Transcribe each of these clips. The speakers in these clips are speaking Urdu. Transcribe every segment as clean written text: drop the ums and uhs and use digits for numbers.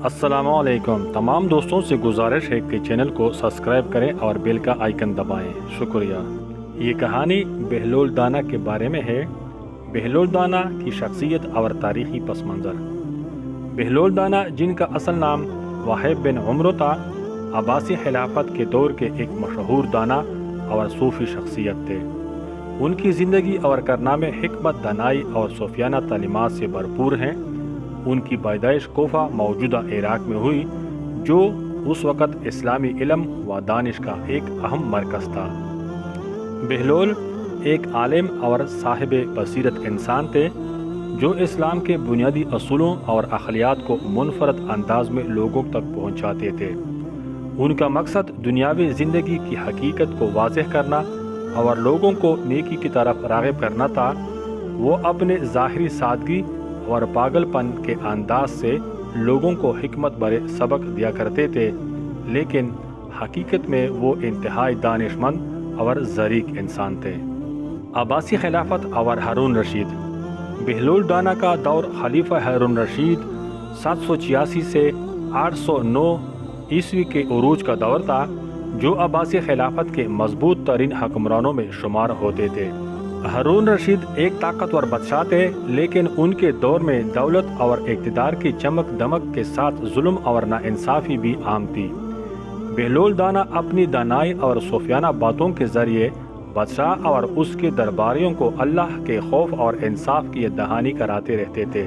السلام علیکم تمام دوستوں سے گزارش ہے کہ چینل کو سبسکرائب کریں اور بیل کا آئیکن دبائیں، شکریہ۔ یہ کہانی بہلول دانا کے بارے میں ہے۔ بہلول دانا کی شخصیت اور تاریخی پس منظر۔ بہلول دانا، جن کا اصل نام واحد بن عمرو تھا، عباسی خلافت کے دور کے ایک مشہور دانا اور صوفی شخصیت تھے۔ ان کی زندگی اور کارنامے حکمت، دانائی اور صوفیانہ تعلیمات سے بھرپور ہیں۔ ان کی پیدائش کوفہ موجودہ عراق میں ہوئی، جو اس وقت اسلامی علم و دانش کا ایک اہم مرکز تھا۔ بہلول ایک عالم اور صاحب بصیرت انسان تھے، جو اسلام کے بنیادی اصولوں اور اخلاقیات کو منفرد انداز میں لوگوں تک پہنچاتے تھے۔ ان کا مقصد دنیاوی زندگی کی حقیقت کو واضح کرنا اور لوگوں کو نیکی کی طرف راغب کرنا تھا۔ وہ اپنے ظاہری سادگی اور پاگل پن کے انداز سے لوگوں کو حکمت بھرے سبق دیا کرتے تھے، لیکن حقیقت میں وہ انتہائی دانش مند اور ظریف انسان تھے۔ عباسی خلافت اور ہارون رشید۔ بہلول دانا کا دور خلیفہ ہارون رشید 786 سے 809 عیسوی کے عروج کا دور تھا، جو عباسی خلافت کے مضبوط ترین حکمرانوں میں شمار ہوتے تھے۔ ہارون رشید ایک طاقتور بادشاہ تھے، لیکن ان کے دور میں دولت اور اقتدار کی چمک دمک کے ساتھ ظلم اور ناانصافی بھی عام تھی۔ بہلول دانا اپنی دانائی اور صوفیانہ باتوں کے ذریعے بادشاہ اور اس کے درباریوں کو اللہ کے خوف اور انصاف کی یاد دہانی کراتے رہتے تھے۔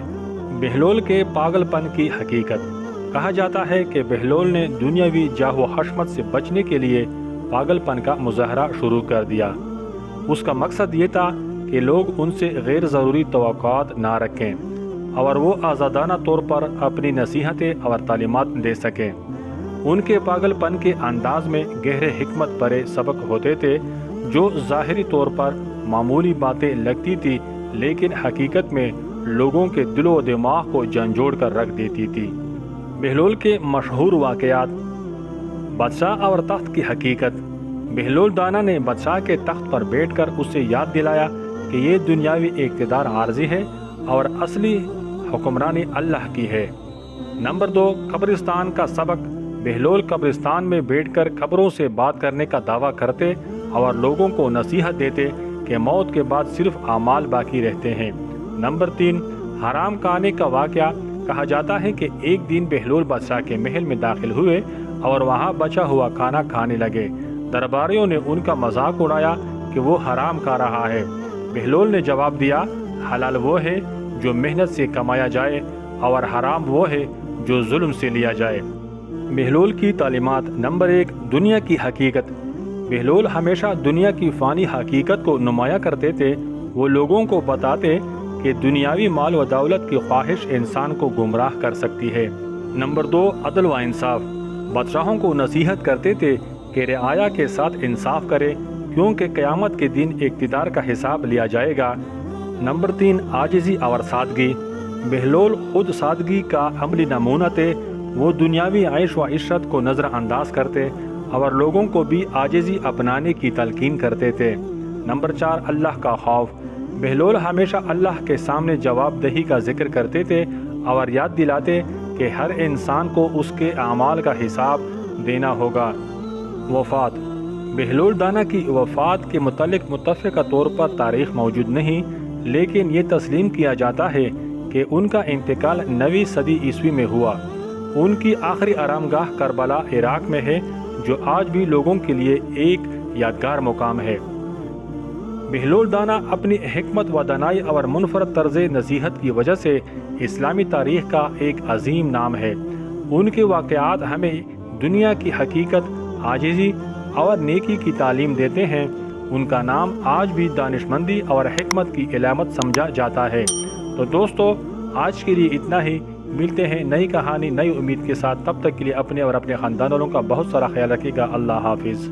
بہلول کے پاگل پن کی حقیقت۔ کہا جاتا ہے کہ بہلول نے دنیاوی جاہ و حشمت سے بچنے کے لیے پاگل پن کا مظاہرہ شروع کر دیا۔ اس کا مقصد یہ تھا کہ لوگ ان سے غیر ضروری توقعات نہ رکھیں اور وہ آزادانہ طور پر اپنی نصیحتیں اور تعلیمات دے سکیں۔ ان کے پاگل پن کے انداز میں گہرے حکمت بھرے سبق ہوتے تھے، جو ظاہری طور پر معمولی باتیں لگتی تھی، لیکن حقیقت میں لوگوں کے دل و دماغ کو جھنجھوڑ کر رکھ دیتی تھی۔ بہلول کے مشہور واقعات۔ بادشاہ اور تخت کی حقیقت۔ بہلول دانا نے بادشاہ کے تخت پر بیٹھ کر اسے یاد دلایا کہ یہ دنیاوی اقتدار عارضی ہے اور اصلی حکمرانی اللہ کی ہے۔ نمبر 2، قبرستان کا سبق۔ بہلول قبرستان میں بیٹھ کر قبروں سے بات کرنے کا دعویٰ کرتے اور لوگوں کو نصیحت دیتے کہ موت کے بعد صرف اعمال باقی رہتے ہیں۔ نمبر 3، حرام کھانے کا واقعہ۔ کہا جاتا ہے کہ ایک دن بہلول بادشاہ کے محل میں داخل ہوئے اور وہاں بچا ہوا کھانا کھانے لگے۔ درباریوں نے ان کا مذاق اڑایا کہ وہ حرام کھا رہا ہے۔ بہلول نے جواب دیا، حلال وہ ہے جو محنت سے کمایا جائے اور حرام وہ ہے جو ظلم سے لیا جائے۔ بہلول کی تعلیمات۔ نمبر 1، دنیا کی حقیقت۔ بہلول ہمیشہ دنیا کی فانی حقیقت کو نمایاں کرتے تھے۔ وہ لوگوں کو بتاتے کہ دنیاوی مال و دولت کی خواہش انسان کو گمراہ کر سکتی ہے۔ نمبر 2، عدل و انصاف۔ بادشاہوں کو نصیحت کرتے تھے کہ رعایا کے ساتھ انصاف کرے، کیونکہ قیامت کے دن اقتدار کا حساب لیا جائے گا۔ نمبر 3، عاجزی اور سادگی۔ بہلول خود سادگی کا عملی نمونہ تھے۔ وہ دنیاوی عیش و عشرت کو نظر انداز کرتے اور لوگوں کو بھی عاجزی اپنانے کی تلقین کرتے تھے۔ نمبر 4، اللہ کا خوف۔ بہلول ہمیشہ اللہ کے سامنے جواب دہی کا ذکر کرتے تھے اور یاد دلاتے کہ ہر انسان کو اس کے اعمال کا حساب دینا ہوگا۔ وفات۔ بہلول دانا کی وفات کے متعلق متفقہ طور پر تاریخ موجود نہیں، لیکن یہ تسلیم کیا جاتا ہے کہ ان کا انتقال 9ویں صدی عیسوی میں ہوا۔ ان کی آخری آرام گاہ کربلا عراق میں ہے، جو آج بھی لوگوں کے لیے ایک یادگار مقام ہے۔ بہلول دانا اپنی حکمت و دانائی اور منفرد طرز نصیحت کی وجہ سے اسلامی تاریخ کا ایک عظیم نام ہے۔ ان کے واقعات ہمیں دنیا کی حقیقت، عاجزی اور نیکی کی تعلیم دیتے ہیں۔ ان کا نام آج بھی دانشمندی اور حکمت کی علامت سمجھا جاتا ہے۔ تو دوستو، آج کے لیے اتنا ہی۔ ملتے ہیں نئی کہانی، نئی امید کے ساتھ۔ تب تک کے لیے اپنے اور اپنے خاندان والوں کا بہت سارا خیال رکھیے گا۔ اللہ حافظ۔